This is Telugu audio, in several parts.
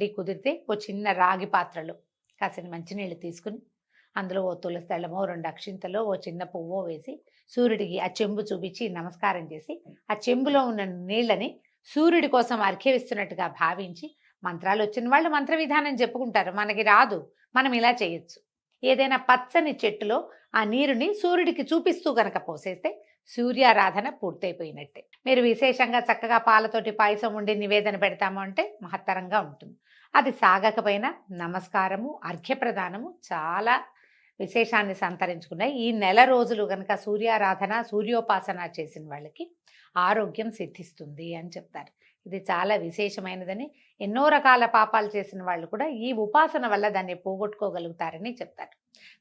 ఉండి కుదిరితే ఓ చిన్న రాగి పాత్రలో కాసిన మంచినీళ్ళు తీసుకుని అందులో ఓ తులసి దళమో 2 అక్షింతలో ఓ చిన్న పువ్వో వేసి సూర్యుడికి ఆ చెంబు చూపించి నమస్కారం చేసి ఆ చెంబులో ఉన్న నీళ్ళని సూర్యుడి కోసం అర్ఘ్యమిస్తున్నట్టుగా భావించి మంత్రాలు వచ్చిన వాళ్ళు మంత్ర విధానం చెప్పుకుంటారు. మనకి రాదు, మనం ఇలా చేయొచ్చు. ఏదైనా పచ్చని చెట్టులో ఆ నీరుని సూర్యుడికి చూపిస్తూ గనక పోసేస్తే సూర్యారాధన పూర్తయిపోయినట్టే. మీరు విశేషంగా చక్కగా పాలతోటి పాయసం వండి నివేదన పెడతాము అంటే మహత్తరంగా ఉంటుంది. అది సాగకపోయినా నమస్కారము, అర్ఘ్యప్రదానము చాలా విశేషాన్ని సంతరించుకున్నాయి. ఈ నెల రోజులు గనక సూర్యారాధన, సూర్యోపాసన చేసిన వాళ్ళకి ఆరోగ్యం సిద్ధిస్తుంది అని చెప్తారు. ఇది చాలా విశేషమైనదని, ఎన్నో రకాల పాపాలు చేసిన వాళ్ళు కూడా ఈ ఉపాసన వల్ల దాన్ని పోగొట్టుకోగలుగుతారని చెప్తారు.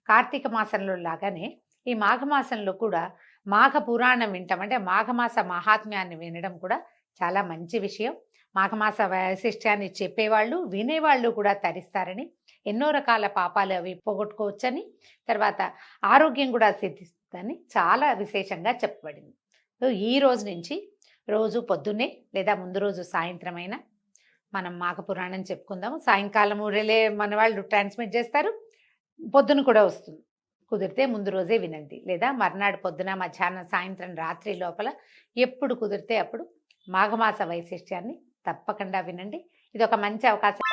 కార్తీక మాసంలో లాగానే ఈ మాఘమాసంలో కూడా మాఘ పురాణం వింటాం. అంటే మాఘమాస మహాత్మ్యాన్ని వినడం కూడా చాలా మంచి విషయం. మాఘమాస వైశిష్ట్యాన్ని చెప్పేవాళ్ళు, వినేవాళ్ళు కూడా తరిస్తారని, ఎన్నో రకాల పాపాలు అవి పోగొట్టుకోవచ్చని, తర్వాత ఆరోగ్యం కూడా సిద్ధిస్తుందని చాలా విశేషంగా చెప్పబడింది. సో ఈ రోజు నుంచి రోజు పొద్దున్నే లేదా ముందు రోజు సాయంత్రం అయినా మనం మాఘ పురాణం చెప్పుకుందాము. సాయంకాలము రిలే మన వాళ్ళు ట్రాన్స్మిట్ చేస్తారు, పొద్దున కూడా వస్తుంది. కుదిరితే ముందు రోజే వినండి, లేదా మర్నాడు పొద్దున, మధ్యాహ్నం, సాయంత్రం, రాత్రి లోపల ఎప్పుడు కుదిరితే అప్పుడు మాఘమాస వైశిష్ట్యాన్ని తప్పకుండా వినండి. ఇది ఒక మంచి అవకాశం.